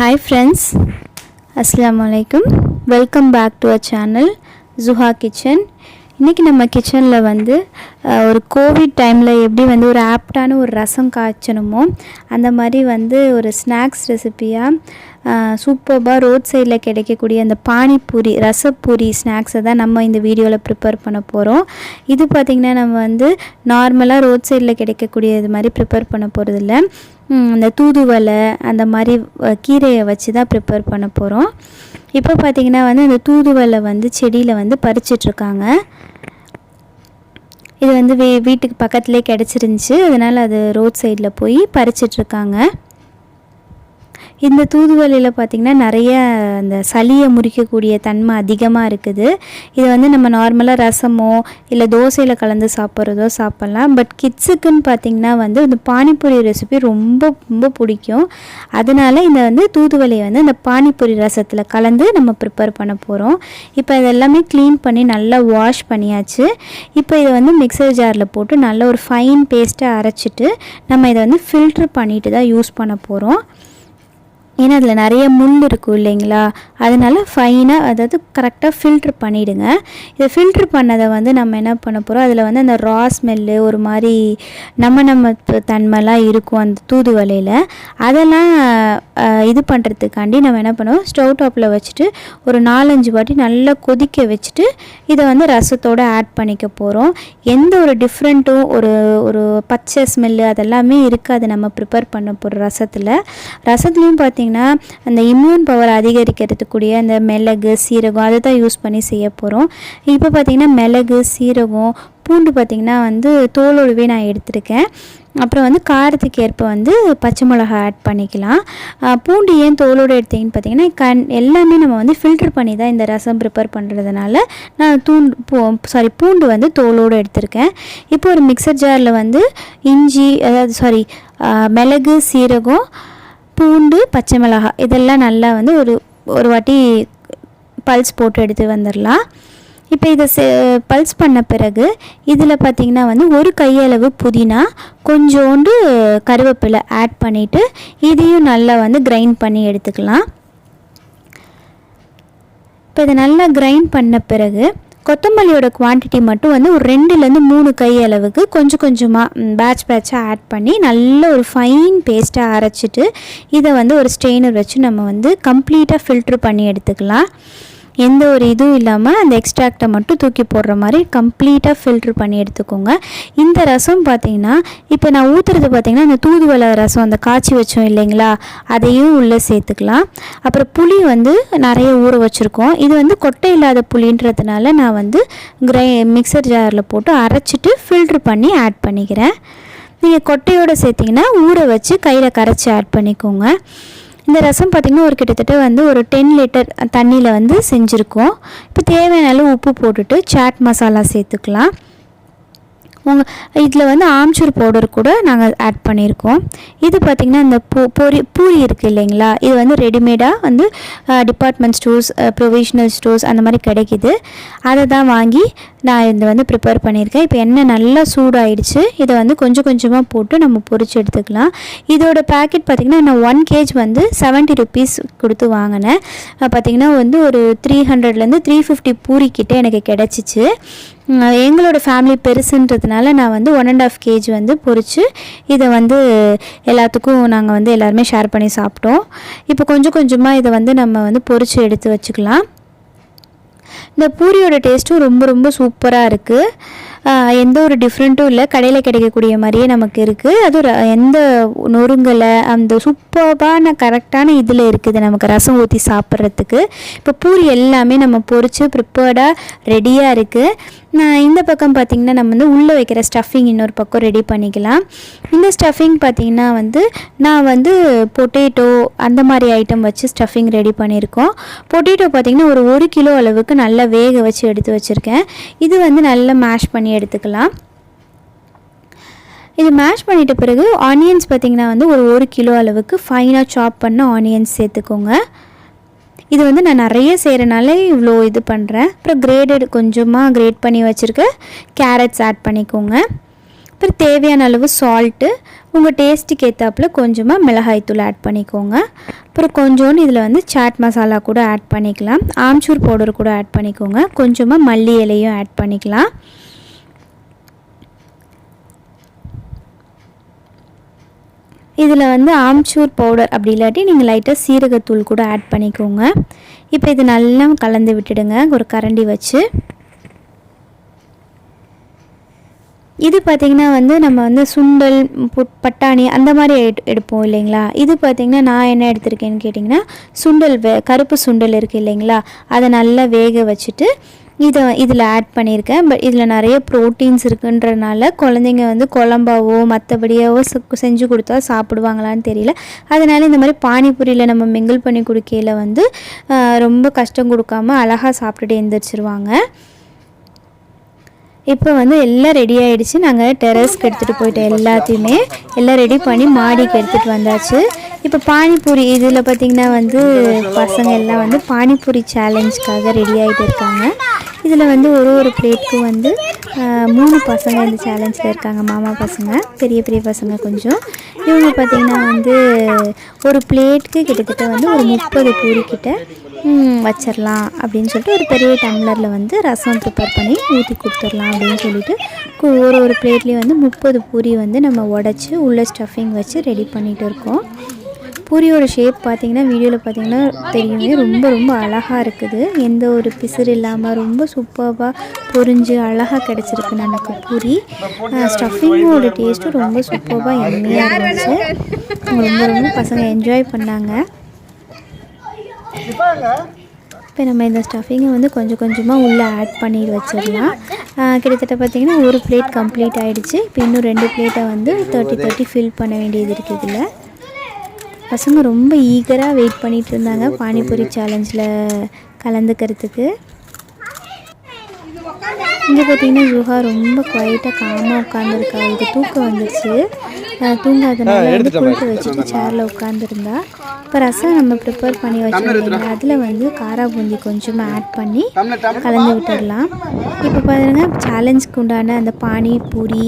Hi friends, Assalamu alaikum. Welcome back to our channel Zuha Kitchen. இன்றைக்கி நம்ம கிச்சனில் ஒரு கோவிட் டைமில் எப்படி ஒரு ஆப்டான ஒரு ரசம் காய்ச்சணுமோ அந்த மாதிரி ஒரு ஸ்நாக்ஸ் ரெசிப்பியாக சூப்பராக ரோட் சைடில் கிடைக்கக்கூடிய அந்த பானிபூரி ரசப்பூரி ஸ்நாக்ஸை தான் நம்ம இந்த வீடியோவில் ப்ரிப்பேர் பண்ண போகிறோம். இது பார்த்திங்கன்னா நம்ம நார்மலாக ரோட் சைடில் கிடைக்கக்கூடிய இது மாதிரி ப்ரிப்பேர் பண்ண போகிறதில்ல. அந்த தூதுவளை அந்த மாதிரி கீரையை வச்சு தான் ப்ரிப்பேர் பண்ண போகிறோம். இப்போ பார்த்திங்கன்னா அந்த தூதுவளை செடியில் பறிச்சிட்ருக்காங்க. இது வீட்டுக்கு பக்கத்துலேயே கிடச்சிருந்துச்சி, அதனால் அது ரோட் சைடில் போய் பறிச்சிட்ருக்காங்க. இந்த தூதுவளையில் பார்த்திங்கன்னா நிறைய அந்த சளியை முறிக்கக்கூடிய தன்மை அதிகமாக இருக்குது. இது நம்ம நார்மலாக ரசமோ இல்லை தோசையில் கலந்து சாப்பிட்றதோ சாப்பிட்லாம். பட் கிட்ஸுக்குன்னு பார்த்திங்கன்னா இந்த பானிபூரி ரெசிபி ரொம்ப ரொம்ப பிடிக்கும். அதனால் இந்த தூதுவளையை இந்த பானிபூரி ரசத்தில் கலந்து நம்ம ப்ரிப்பேர் பண்ண போகிறோம். இப்போ இதெல்லாமே க்ளீன் பண்ணி நல்லா வாஷ் பண்ணியாச்சு. இப்போ இதை மிக்சர் ஜாரில் போட்டு நல்ல ஒரு ஃபைன் பேஸ்ட்டாக அரைச்சிட்டு நம்ம இதை ஃபில்ட்ரு பண்ணிட்டு தான் யூஸ் பண்ண போகிறோம். ஏன்னா அதில் நிறைய முள் இருக்கும் இல்லைங்களா, அதனால் ஃபைனாக அதாவது கரெக்டாக ஃபில்ட்ரு பண்ணிவிடுங்க. இதை ஃபில்ட்ரு பண்ணதை நம்ம என்ன பண்ண போகிறோம், அதில் அந்த ரா ஸ்மெல்லு ஒரு மாதிரி நம்ம தன்மைலாம் இருக்கும் அந்த தூதுவளையில். அதெல்லாம் இது பண்ணுறதுக்காண்டி நம்ம என்ன பண்ணுவோம், ஸ்டவ் டாப்பில் வச்சுட்டு ஒரு 4-5 வாட்டி நல்லா கொதிக்க வச்சுட்டு இதை ரசத்தோடு ஆட் பண்ணிக்க போகிறோம். எந்த ஒரு டிஃப்ரெண்ட்டும் ஒரு பச்சை ஸ்மெல்லு அதெல்லாமே இருக்காது நம்ம ப்ரிப்பேர் பண்ண போகிற ரசத்துலேயும் பார்த்திங்கன்னா அந்த இம்யூன் பவர் அதிகரிக்கிறதுக்கூடிய அந்த மிளகு சீரகம் அதை தான் யூஸ் பண்ணி செய்ய போகிறோம். இப்போ பார்த்திங்கன்னா மிளகு சீரகம் பூண்டு பார்த்திங்கன்னா தோலோடவே நான் எடுத்திருக்கேன். அப்புறம் காரத்துக்கு ஏற்ப பச்சை மிளகா ஆட் பண்ணிக்கலாம். பூண்டு ஏன் தோலோடு எடுத்தீங்கன்னு பார்த்திங்கன்னா எல்லாமே நம்ம ஃபில்ட்ரு பண்ணி தான் இந்த ரசம் ப்ரிப்பேர் பண்ணுறதுனால நான் பூண்டு தோலோடு எடுத்திருக்கேன். இப்போ ஒரு மிக்சர் ஜாரில் இஞ்சி மிளகு சீரகம் பூண்டு பச்சை மிளகாய் இதெல்லாம் நல்லா ஒரு வாட்டி பல்ஸ் போட்டு எடுத்து வந்துடலாம். இப்போ இதை பல்ஸ் பண்ண பிறகு இதில் பார்த்திங்கன்னா ஒரு கையளவு புதினா கொஞ்சோண்டு கருவேப்பிலை ஆட் பண்ணிவிட்டு இதையும் நல்லா கிரைண்ட் பண்ணி எடுத்துக்கலாம். இப்போ இதை நல்லா கிரைண்ட் பண்ண பிறகு கொத்தமல்லியோட குவான்டிட்டி மட்டும் ஒரு 2-3 கை அளவுக்கு கொஞ்சம் கொஞ்சமாக பேட்சாக ஆட் பண்ணி நல்ல ஒரு ஃபைன் பேஸ்ட்டாக அரைச்சிட்டு இதை ஒரு ஸ்ட்ரெயினர் வச்சு நம்ம கம்ப்ளீட்டாக ஃபில்ட்ரு பண்ணி எடுத்துக்கலாம். எந்த ஒரு இதுவும் இல்லாமல் அந்த எக்ஸ்ட்ராக்டை மட்டும் தூக்கி போடுற மாதிரி கம்ப்ளீட்டாக ஃபில்ட்ரு பண்ணி எடுத்துக்கோங்க. இந்த ரசம் பார்த்திங்கன்னா இப்போ நான் ஊற்றுறது பார்த்திங்கன்னா அந்த தூதுவளை ரசம் அந்த காய்ச்சி வச்சோம் இல்லைங்களா, அதையும் உள்ளே சேர்த்துக்கலாம். அப்புறம் புளி நிறைய ஊற வச்சுருக்கோம். இது கொட்டை இல்லாத புளின்றதுனால நான் மிக்சர் ஜாரில் போட்டு அரைச்சிட்டு ஃபில்ட்ரு பண்ணி ஆட் பண்ணிக்கிறேன். நீங்கள் கொட்டையோடு சேர்த்திங்கன்னா ஊற வச்சு கையில் கரைச்சி ஆட் பண்ணிக்கோங்க. இந்த ரசம் பார்த்திங்கன்னா ஒரு கிட்டத்தட்ட ஒரு 10 லிட்டர் தண்ணியில் செஞ்சுருக்கோம். இப்போ தேவையான அளவு உப்பு போட்டுட்டு சாட் மசாலா சேர்த்துக்கலாம். இதில் ஆம்ச்சூர் பவுடர் கூட நாங்கள் ஆட் பண்ணியிருக்கோம். இது பார்த்திங்கன்னா இந்த பூரி இருக்குது இல்லைங்களா, இது ரெடிமேடாக டிபார்ட்மெண்ட் ஸ்டோர்ஸ் ப்ரொவிஷனல் ஸ்டோர்ஸ் அந்த மாதிரி கிடைக்கிது. அதை தான் வாங்கி நான் இதை ப்ரிப்பேர் பண்ணியிருக்கேன். இப்போ எண்ணெய் நல்லா சூடாயிடுச்சு. இதை கொஞ்சம் கொஞ்சமாக போட்டு நம்ம பொரிச்சு எடுத்துக்கலாம். இதோட பேக்கெட் பார்த்திங்கன்னா நான் 1 kg 70 rupees கொடுத்து வாங்கினேன். பார்த்திங்கன்னா ஒரு 300-350 பூரிக்கிட்ட எனக்கு கிடச்சிச்சு. எங்களோட ஃபேமிலி பெருசுன்றதுனால நான் 1.5 kg பொரித்து இதை எல்லாத்துக்கும் நாங்கள் எல்லாருமே ஷேர் பண்ணி சாப்பிட்டோம். இப்போ கொஞ்சம் கொஞ்சமாக இதை நம்ம பொரித்து எடுத்து வச்சுக்கலாம். இந்த பூரியோட டேஸ்ட்டும் ரொம்ப ரொம்ப சூப்பராக இருக்குது. எந்த ஒரு டிஃப்ரெண்ட்டும் இல்லை, கடையில் கிடைக்கக்கூடிய மாதிரியே நமக்கு இருக்குது. அதுவும் எந்த நொறுங்கலை, அந்த சூப்பரான கரெக்டான இதில் இருக்குது நமக்கு ரசம் ஊற்றி சாப்பிட்றதுக்கு. இப்போ பூரி எல்லாமே நம்ம பொரித்து ப்ரிப்பேர்டாக ரெடியாக இருக்குது. இந்த பக்கம் பார்த்திங்கன்னா நம்ம உள்ளே வைக்கிற ஸ்டஃபிங் இன்னொரு பக்கம் ரெடி பண்ணிக்கலாம். இந்த ஸ்டஃபிங் பார்த்திங்கன்னா நான் பொட்டேட்டோ அந்த மாதிரி ஐட்டம் வச்சு ஸ்டஃபிங் ரெடி பண்ணியிருக்கோம். பொட்டேட்டோ பார்த்திங்கன்னா ஒரு 1 கிலோ அளவுக்கு நல்லா வேக வச்சு எடுத்து வச்சுருக்கேன். இது நல்லா மேஷ் பண்ணி எடுத்துக்கலாம். இது மேஷ் பண்ணிட்ட பிறகு ஆனியன்ஸ் பார்த்திங்கன்னா ஒரு 1 கிலோ அளவுக்கு ஃபைனாக சாப் பண்ண ஆனியன்ஸ் சேர்த்துக்கோங்க. இது நான் நிறைய செய்கிறனால இவ்வளோ இது பண்ணுறேன். அப்புறம் கொஞ்சமாக கிரேட் பண்ணி வச்சுருக்க கேரட்ஸ் ஆட் பண்ணிக்கோங்க. அப்புறம் தேவையான அளவு சால்ட்டு, உங்கள் டேஸ்ட்டுக்கு ஏற்றாப்புல கொஞ்சமாக மிளகாய்த்தூள் ஆட் பண்ணிக்கோங்க. அப்புறம் கொஞ்சோண்டு இதில் வந்து சாட் மசாலா கூட ஆட் பண்ணிக்கலாம். ஆம்ச்சூர் பவுடர் கூட ஆட் பண்ணிக்கோங்க. கொஞ்சமாக மல்லி இலையும் ஆட் பண்ணிக்கலாம். இதில் வந்து ஆம்ச்சூர் பவுடர் அப்படி இல்லாட்டி நீங்கள் லைட்டாக சீரகத்தூள் கூட ஆட் பண்ணிக்கோங்க. இப்போ இது நல்லா கலந்து விட்டுடுங்க ஒரு கரண்டி வச்சு. இது பார்த்திங்கன்னா வந்து நம்ம வந்து சுண்டல் பட்டாணி அந்த மாதிரி எடுப்போம் இல்லைங்களா. இது பார்த்திங்கன்னா நான் என்ன எடுத்திருக்கேன்னு கேட்டிங்கன்னா சுண்டல் கருப்பு சுண்டல் இருக்குது இல்லைங்களா, அதை நல்லா வேக வச்சுட்டு இதில் ஆட் பண்ணியிருக்கேன். பட் இதில் நிறைய ப்ரோட்டீன்ஸ் இருக்குன்றனால குழந்தைங்க வந்து குழம்பாவோ மற்றபடியாவோ செஞ்சு கொடுத்தா சாப்பிடுவாங்களான்னு தெரியல. அதனால் இந்த மாதிரி பானிபூரியில் நம்ம மிங்கிள் பண்ணி கொடுக்கையில் வந்து ரொம்ப கஷ்டம் கொடுக்காம அழகாக சாப்பிட்டுட்டு எழுந்திரிச்சிருவாங்க. இப்போ வந்து எல்லாம் ரெடி ஆகிடுச்சு. நாங்கள் டெரஸ்க்கு எடுத்துகிட்டு போயிட்டோம். எல்லாத்தையுமே எல்லாம் ரெடி பண்ணி மாடிக்கு எடுத்துகிட்டு வந்தாச்சு. இப்போ பானிபூரி இதில் பார்த்திங்கன்னா வந்து பசங்க எல்லாம் வந்து பானிபூரி சேலஞ்சுக்காக ரெடி ஆகிட்டு இருக்காங்க. இதில் வந்து ஒரு பிளேட்டுக்கு வந்து 3 பசங்க இந்த சேலஞ்சில் இருக்காங்க. மாமா பசங்க, பெரிய பெரிய பசங்க கொஞ்சம். இவங்க பார்த்திங்கன்னா வந்து ஒரு பிளேட்டுக்கு கிட்டத்தட்ட வந்து ஒரு 30 பூரி கிட்ட வச்சிடலாம் அப்படின்னு சொல்லிட்டு ஒரு பெரிய டம்ளரில் வந்து ரசம் ப்ரிப்பேர் பண்ணி ஊற்றி கொடுத்துடலாம் அப்படின்னு சொல்லிட்டு ஒரு பிளேட்லேயே வந்து 30 பூரி வந்து நம்ம உடச்சி உள்ள ஸ்டஃபிங் வச்சு ரெடி பண்ணிகிட்டு இருக்கோம். பூரியோட ஷேப் பார்த்திங்கன்னா வீடியோவில் பார்த்திங்கன்னா தெரியுமே, ரொம்ப ரொம்ப அழகாக இருக்குது. எந்த ஒரு பிசுறு இல்லாமல் ரொம்ப சூப்பராக பொரிஞ்சு அழகாக கிடச்சிருக்கு நமக்கு பூரி. ஸ்டஃபிங்கோட டேஸ்ட்டும் ரொம்ப சூப்பராக எம்மையாக இருந்துச்சு. ரொம்ப ரொம்ப பசங்க என்ஜாய் பண்ணாங்க. இப்போ நம்ம இந்த ஸ்டஃபிங்கை வந்து கொஞ்சம் கொஞ்சமாக உள்ளே ஆட் பண்ணி வச்சிடலாம். கிட்டத்தட்ட பார்த்திங்கன்னா ஒரு பிளேட் கம்ப்ளீட் ஆகிடுச்சு. இப்போ இன்னும் 2 பிளேட்டை வந்து 30 ஃபில் பண்ண வேண்டியது இருக்குது. இதில் பசங்க ரொம்ப ஈகராக வெயிட் பண்ணிகிட்டு இருந்தாங்க பானிபூரி சேலஞ்சில் கலந்துக்கிறதுக்கு. இங்கே பார்த்திங்கன்னா ஜுஹா ரொம்ப குவைட்டாக காமாக உட்காந்துருக்கா. அவளுக்கு தூக்கம் வந்துடுச்சு. தூங்காதனால வந்து குளிக்க வச்சுட்டு சேரில் உட்காந்துருந்தா. இப்போ ரசம் நம்ம ப்ரிப்பேர் பண்ணி வச்சுருந்தோம், அதில் வந்து காரா பூந்தி கொஞ்சமாக ஆட் பண்ணி கலந்து விட்டுடலாம். இப்போ பாருங்க சேலஞ்சுக்கு உண்டான அந்த பானி பூரி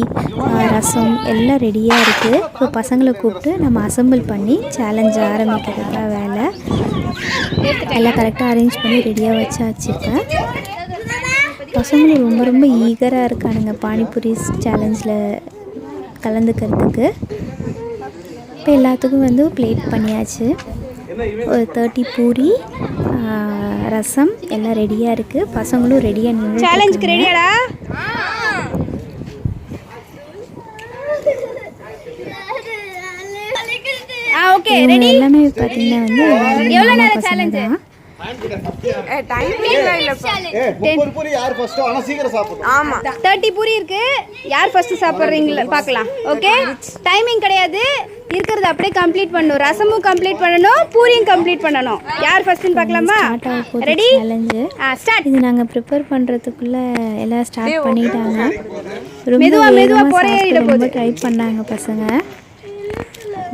ரசம் எல்லாம் ரெடியாக இருக்குது. இப்போ பசங்களை கூப்பிட்டு நம்ம அசம்பிள் பண்ணி சேலஞ்சை ஆரம்பிக்கிறது தான் வேலை. எல்லாம் கரெக்டாக அரேஞ்ச் பண்ணி ரெடியாக வச்சாச்சுப்பேன். பசங்களும் ரொம்ப ரொம்ப ஈகராக இருக்கானுங்க பானிபூரி சேலஞ்சில் கலந்துக்கிறதுக்கு. இப்போ எல்லாத்துக்கும் வந்து பிளேட் பண்ணியாச்சு. ஒரு 30 பூரி ரசம் எல்லாம் ரெடியாக இருக்குது. பசங்களும் ரெடியாக நின்று சேலஞ்சுக்கு ரெடியாடா. Okay ready. எல்லாமே பார்த்தீங்கன்னா வந்து எவ்வளோ நேரம் சேலஞ்ச் தான். யார் ஃபர்ஸ்ட் ஆனா சீக்கிரம் சாப்பிடணும். ஆமா 30 பூரி இருக்கு. யார் ஃபர்ஸ்ட் சாப்பிடுறீங்களா பார்க்கலாம். ஓகே டைமிங் கிடையாது, இருக்கிறது அப்படியே கம்ப்ளீட் பண்ணணும். ரசமும் கம்ப்ளீட் பண்ணணும், பூரியும் கம்ப்ளீட் பண்ணணும். யார் ஃபர்ஸ்ட்னு பார்க்கலாமா? Ready start. இது நாங்கள் ப்ரிப்பேர் பண்ணுறதுக்குள்ள எல்லாம் ஸ்டார்ட் பண்ணிட்டாங்க. மெதுவாக போகிறேன் ரொம்ப ட்ரை பண்ணாங்க பசங்க.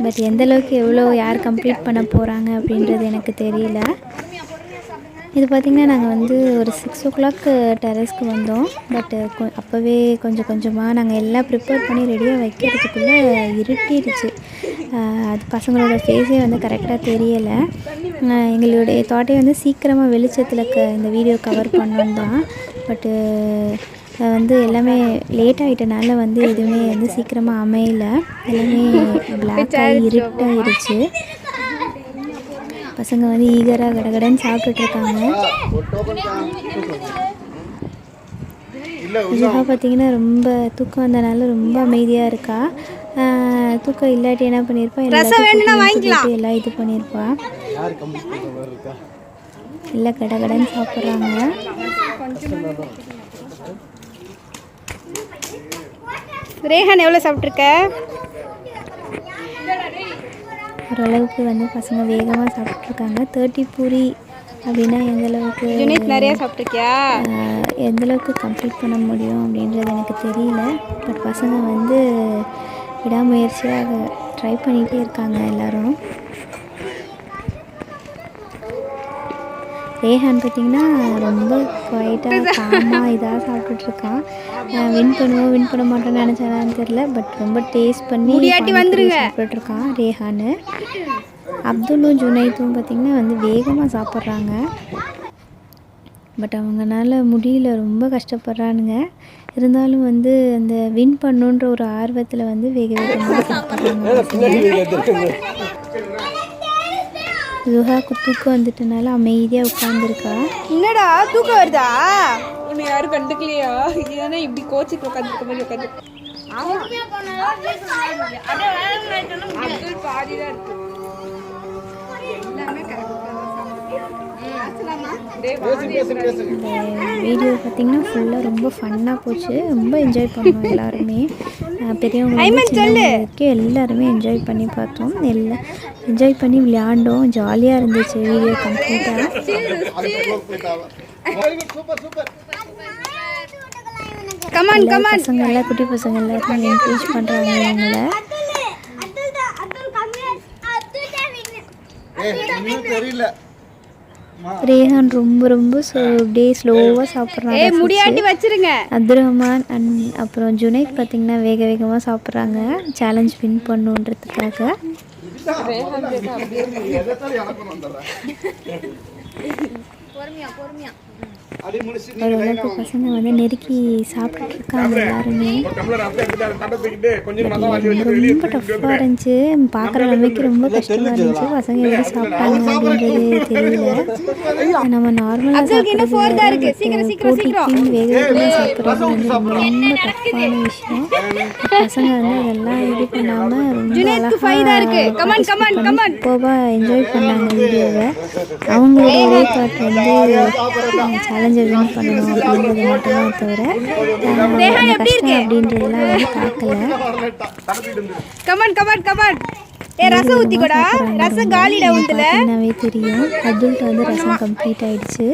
பட் எந்தளவுக்கு எவ்வளோ யார் கம்ப்ளீட் பண்ண போகிறாங்க அப்படின்றது எனக்கு தெரியல. இது பார்த்திங்கன்னா நாங்கள் வந்து ஒரு 6 o'clock டெரஸ்க்கு வந்தோம். பட்டு அப்போவே கொஞ்சம் கொஞ்சமாக நாங்கள் எல்லாம் ப்ரிப்பேர் பண்ணி ரெடியாக வைக்கிறதுக்குள்ளே இருட்டிடுச்சு. அது பசங்களோட ஃபேஸே வந்து கரெக்டாக தெரியலை. எங்களுடைய தாட்டே வந்து சீக்கிரமாக வெளிச்சத்தில் இந்த வீடியோ கவர் பண்ணோன்னு தான். பட்டு வந்து எல்லாமே லேட் ஆகிட்டனால வந்து எதுவுமே வந்து சீக்கிரமாக அமையலை. எல்லாமே பிளாக்காக இருட்டாகிடுச்சு. பசங்க வந்து ஈகராக கடகடன்னு சாப்பிட்டுட்ருக்காங்க. ஜுஹா பார்த்திங்கன்னா ரொம்ப தூக்கம் வந்தனால ரொம்ப அமைதியாக இருக்கா. தூக்கம் இல்லாட்டி என்ன பண்ணியிருப்பா, எல்லாம் இது பண்ணியிருப்பா. எல்லாம் கடகடன்னு சாப்பிட்றாங்க. ரேஹான் எவ்வளோ சாப்பிட்ருக்க? ஓரளவுக்கு வந்து பசங்க வேகமாக சாப்பிட்ருக்காங்க. 30 பூரி அப்படின்னா எந்தளவுக்கு நிறையா சாப்பிட்ருக்கியா, எந்தளவுக்கு கம்ப்ளீட் பண்ண முடியும் அப்படின்றது எனக்கு தெரியல. பட் பசங்க வந்து விடாமுயற்சியாக ட்ரை பண்ணிகிட்டே இருக்காங்க எல்லோரும். ரேஹான் பார்த்திங்கன்னா ரொம்ப குவைட்டாக காமாக இதாக சாப்பிட்டுட்ருக்கான். வின் பண்ண மாட்டோன்னு நினச்சாலான்னு தெரில. பட் ரொம்ப டேஸ்ட் பண்ணி சாப்பிட்டுட்ருக்கான் ரேஹானு. அப்துல்லும் ஜுனைத்தும் பார்த்திங்கன்னா வந்து வேகமாக சாப்பிட்றாங்க. பட் அவங்கனால முடியல, ரொம்ப கஷ்டப்படுறானுங்க. இருந்தாலும் வந்து அந்த வின் பண்ணுன்ற ஒரு ஆர்வத்தில் வந்து வேக வேகமாக சாப்பிட்றாங்க. ஜுஹாக்கு தூக்கம் வந்துட்டனால அமைதியாக உட்காந்துருக்கா. என்னடா தூக்கம் வருதா? உன்னை யாரும் கண்டுக்கலையா? ஏன்னா இப்படி கோச்சுக்கு உட்காந்துருக்க மாதிரி உட்காந்து பாதிதான் இருக்கு. வீடியோ பார்த்திங்கன்னா ஃபுல்லாக ரொம்ப ஃபன்னாக போச்சு. ரொம்ப என்ஜாய் பண்ணோம் எல்லாருமே. பெரியவங்களுக்கு எல்லாருமே என்ஜாய் பண்ணி பார்த்தோம். எல்லாம் என்ஜாய் பண்ணி விளையாண்டோம். ஜாலியாக இருந்துச்சு வீடியோ கம்ப்ளீட்டாக. பசங்க எல்லாம் குட்டி பசங்க எல்லாருமே என்கரேஜ் பண்ணுறாங்க இவங்களை. ரேஹான் ரொம்ப அப்படியே ஸ்லோவாக சாப்பிட்றாங்க. அப்துல் ரஹ்மான் அப்புறம் ஜுனைத் பார்த்திங்கன்னா வேக வேகமாக சாப்பிட்றாங்க சேலஞ்ச் வின் பண்ணுன்றதுக்காக. ஓரளவுக்கு பசங்க வந்து நெருக்கி சாப்பிட்டுட்டு இருக்காங்க எல்லாருமே. ரொம்ப டஃப்பாக இருந்துச்சு, பார்க்குற அளவுக்கு ரொம்ப கஷ்டமாக இருந்துச்சு. பசங்க எப்படி சாப்பிட்டாங்க அப்படின்றது தெரியல. நம்ம நார்மலாக சாப்பிட்றது போட்டிக்கு வேக வேகமாக சாப்பிட்றது வந்து ரொம்ப டஃப்பான விஷயம். பசங்க வந்து அதெல்லாம் இது பண்ணாமல் ரொம்ப அழகாக சூப்பராக என்ஜாய் பண்ணாங்க வீடியோவை. அவங்களோட ஒரே தாட் வந்து சேலஞ்சை வின் பண்ணணும் அப்படின்றது மட்டும்தான் தவிர கஷ்டம் அப்படின்றதுலாம் வந்து பார்க்கல. தெரியும் அப்துல்கிட்ட வந்து ரசம் கம்ப்ளீட் ஆயிடுச்சு.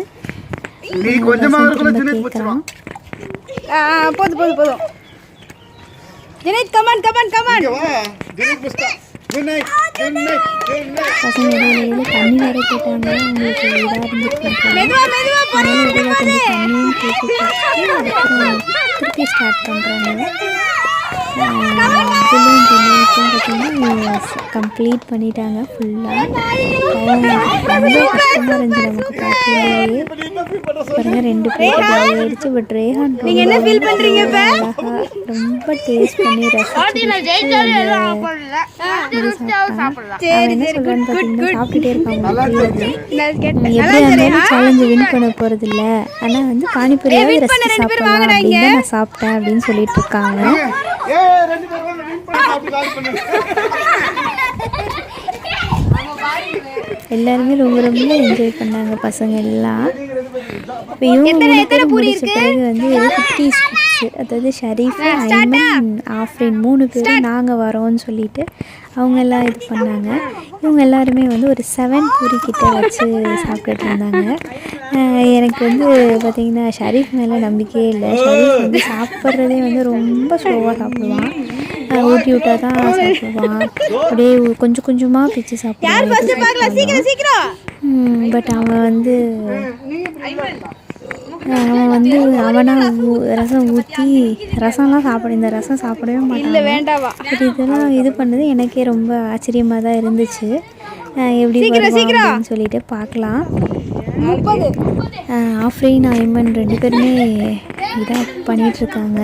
கேட்குறான். பசங்க இடையில தண்ணி வேற கேட்டாங்க. அவங்களுக்கு இதாக இருந்துட்டு கொஞ்சம் தண்ணியும் கேட்டு திருப்பி ஸ்டார்ட் பண்ணுறாங்க. கம்ப்ளீட் பண்ணிட்டாங்க ஃபுல்லாக. ரொம்ப கஷ்டமாக இருந்துச்சு நமக்கு பார்க்கவே. பாருங்க 2 பேர் ஆயிடுச்சு. பட் ரேஹான் ரொம்ப டேஸ்ட் பண்ணி ரசிச்சு சாப்பிட்டுட்டே இருக்காங்க. சேலஞ்சு வின் பண்ண போறது இல்லை, ஆனால் வந்து பானிபூரியாவே ரசிச்சு சாப்பிடலாம் அப்படின்னு நான் சாப்பிட்டேன் அப்படின்னு சொல்லிட்டு இருக்காங்க. எல்லாருமே ரொம்ப என்ஜாய் பண்ணாங்க பசங்க எல்லாம். இப்போ இவங்க முடிச்ச பிறகு வந்து 50 ஸ்கிட்ஸு, அதாவது ஷரீஃப், ஐமன், ஆஃப்ரின் 3 பேரும் நாங்கள் வரோன்னு சொல்லிட்டு அவங்க எல்லாம் இது பண்ணாங்க. இவங்க எல்லாருமே வந்து ஒரு 7 பூரி கிட்ட வச்சு சாப்பிட்டுட்டு இருந்தாங்க. எனக்கு வந்து பார்த்திங்கன்னா ஷரீஃப் மேலே நம்பிக்கையே இல்லை. ஷரீஃப் வந்து சாப்பிட்றதே வந்து ரொம்ப ஸ்லோவாக சாப்பிடுவான். ஊட்டி விட்டா தான் சாப்பிடுவான். அப்படியே கொஞ்சம் கொஞ்சமாக பிச்சு சாப்பிடுவான். பட் அவன் வந்து அவனாக ரசம் ஊற்றி ரசம்லாம் இந்த ரசம் சாப்பிடவே மாட்டான். பட் இதெல்லாம் இது பண்ணது எனக்கே ரொம்ப ஆச்சரியமாக தான் இருந்துச்சு. எப்படி அப்படின்னு சொல்லிட்டு பார்க்கலாம். ஆஃப்ரின், ஐமன் 2 பேருமே இதாக பண்ணிகிட்ருக்காங்க.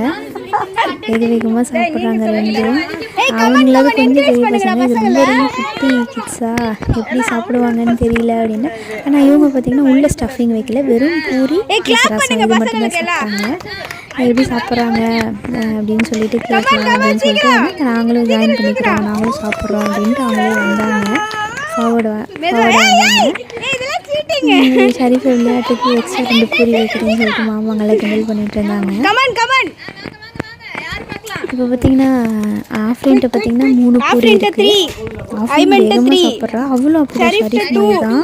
வேக வேகமாக சாப்பிட்றாங்க 2. அவங்களாவது கொஞ்சம் பெரிய பசங்க, இது ரொம்ப குட்டி கிட்ஸா எப்படி சாப்பிடுவாங்கன்னு தெரியல அப்படின்னு. ஆனால் இவங்க பார்த்திங்கன்னா உள்ள ஸ்டஃபிங் வைக்கல, வெறும் பூரி ரசம் இது மட்டும்தான் சாப்பிட்டாங்க. எப்படி சாப்பிட்றாங்க அப்படின்னு சொல்லிட்டு கேட்கலாம் அப்படின்னு சொல்லிட்டு நாங்களும் ஜாயின் பண்ணிக்கிறோம், நாங்களும் சாப்பிட்றோம் அப்படின்ட்டு அவங்களே வந்தாங்க. ஃபார்வர்டு வந்தாங்க. ஷரீஃப் விளையாட்டுக்கு எக்ஸ்ட்ரா 2 பூரி வைக்கிறேன்னு சொல்லிட்டு மாமாங்கெல்லாம் கிண்டல் பண்ணிட்டு இருந்தாங்க. இப்போ பார்த்தீங்கன்னா ஆஃப்ரின்ட்ட பார்த்தீங்கன்னா 3 பூரி இருக்குது. ஆஃப்ரின் வேகமாக சாப்பிட்றா, அவளும் அப்படி ஷரீஃப் மாதிரி தான்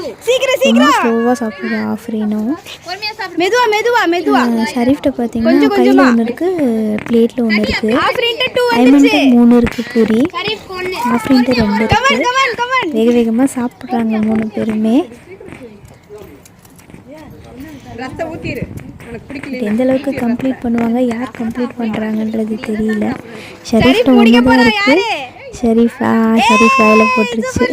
ரொம்ப ஸ்லோவாக சாப்பிட்றா. ஆஃப்ரினும் ஷரீஃப்ட்ட பார்த்தீங்கன்னா கையில் 1 இருக்குது, பிளேட்டில் 1 இருக்குது. ஐமன்ட்ட 3 இருக்குது பூரி, ஆஃப்ரின்ட்ட 2 இருக்குது. வேக வேகமாக சாப்பிட்றாங்க 3 பேருமே. எந்த அளவுக்கு கம்ப்ளீட் பண்ணுவாங்க, யார் கம்ப்ளீட் பண்ணுறாங்கன்றது தெரியல. ஷரீஃப்ட்ட 1 தான் இருக்குது. ஷரீஃபா வாயில் போட்டுருச்சு.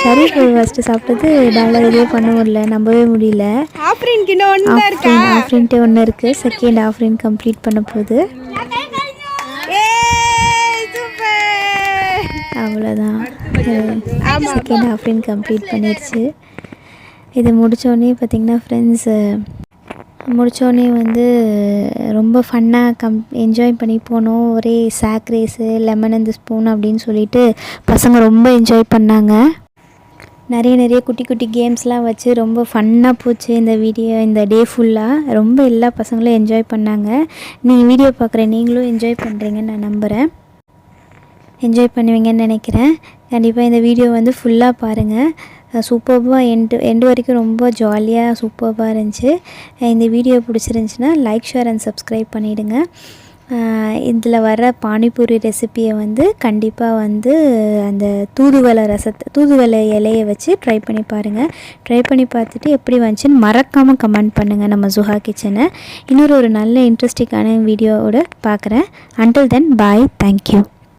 ஷரீஃப் ஃபஸ்ட்டு சாப்பிட்டது டாலர் இதே பண்ண முடியல, நம்பவே முடியல. ஆஃப்ரின்ட்டு ஒன்று இருக்குது. செகண்ட் ஆஃப்ரின் கம்ப்ளீட் பண்ண போகுது. அவ்வளோதான், செகண்ட் ஆஃப்ரின் கம்ப்ளீட் பண்ணிடுச்சு. இது முடித்தோடனே பார்த்திங்கன்னா ஃப்ரெண்ட்ஸ் முடித்தோடனே வந்து ரொம்ப ஃபன்னாக என்ஜாய் பண்ணி போனோம். ஒரே sack race, lemon and spoon அப்படின்னு சொல்லிட்டு பசங்க ரொம்ப என்ஜாய் பண்ணாங்க. நிறைய குட்டி குட்டி கேம்ஸ்லாம் வச்சு ரொம்ப ஃபன்னாக போச்சு இந்த டே ஃபுல்லாக. ரொம்ப எல்லா பசங்களும் என்ஜாய் பண்ணாங்க. நீங்கள் வீடியோ பார்க்குற நீங்களும் என்ஜாய் பண்ணுறீங்கன்னு நான் நம்புகிறேன். என்ஜாய் பண்ணுவீங்கன்னு நினைக்கிறேன். கண்டிப்பாக இந்த வீடியோ வந்து ஃபுல்லாக பாருங்கள். சூப்பர்பாக எண்டு வரைக்கும் ரொம்ப ஜாலியாக சூப்பர்பாக இருந்துச்சு. இந்த வீடியோ பிடிச்சிருந்துச்சின்னா லைக், ஷேர் அண்ட் சப்ஸ்கிரைப் பண்ணிவிடுங்க. இதில் வர பானிபூரி ரெசிப்பியை வந்து கண்டிப்பாக வந்து அந்த தூதுவளை இலையை வச்சு ட்ரை பண்ணி பாருங்கள். ட்ரை பண்ணி பார்த்துட்டு எப்படி வந்துச்சுன்னு மறக்காமல் கமெண்ட் பண்ணுங்கள் நம்ம ஜுஹா கிச்சனை. இன்னொரு நல்ல இன்ட்ரெஸ்டிங்கான வீடியோவோட பார்க்குறேன். அன்டில் தென் பாய், தேங்க்யூ.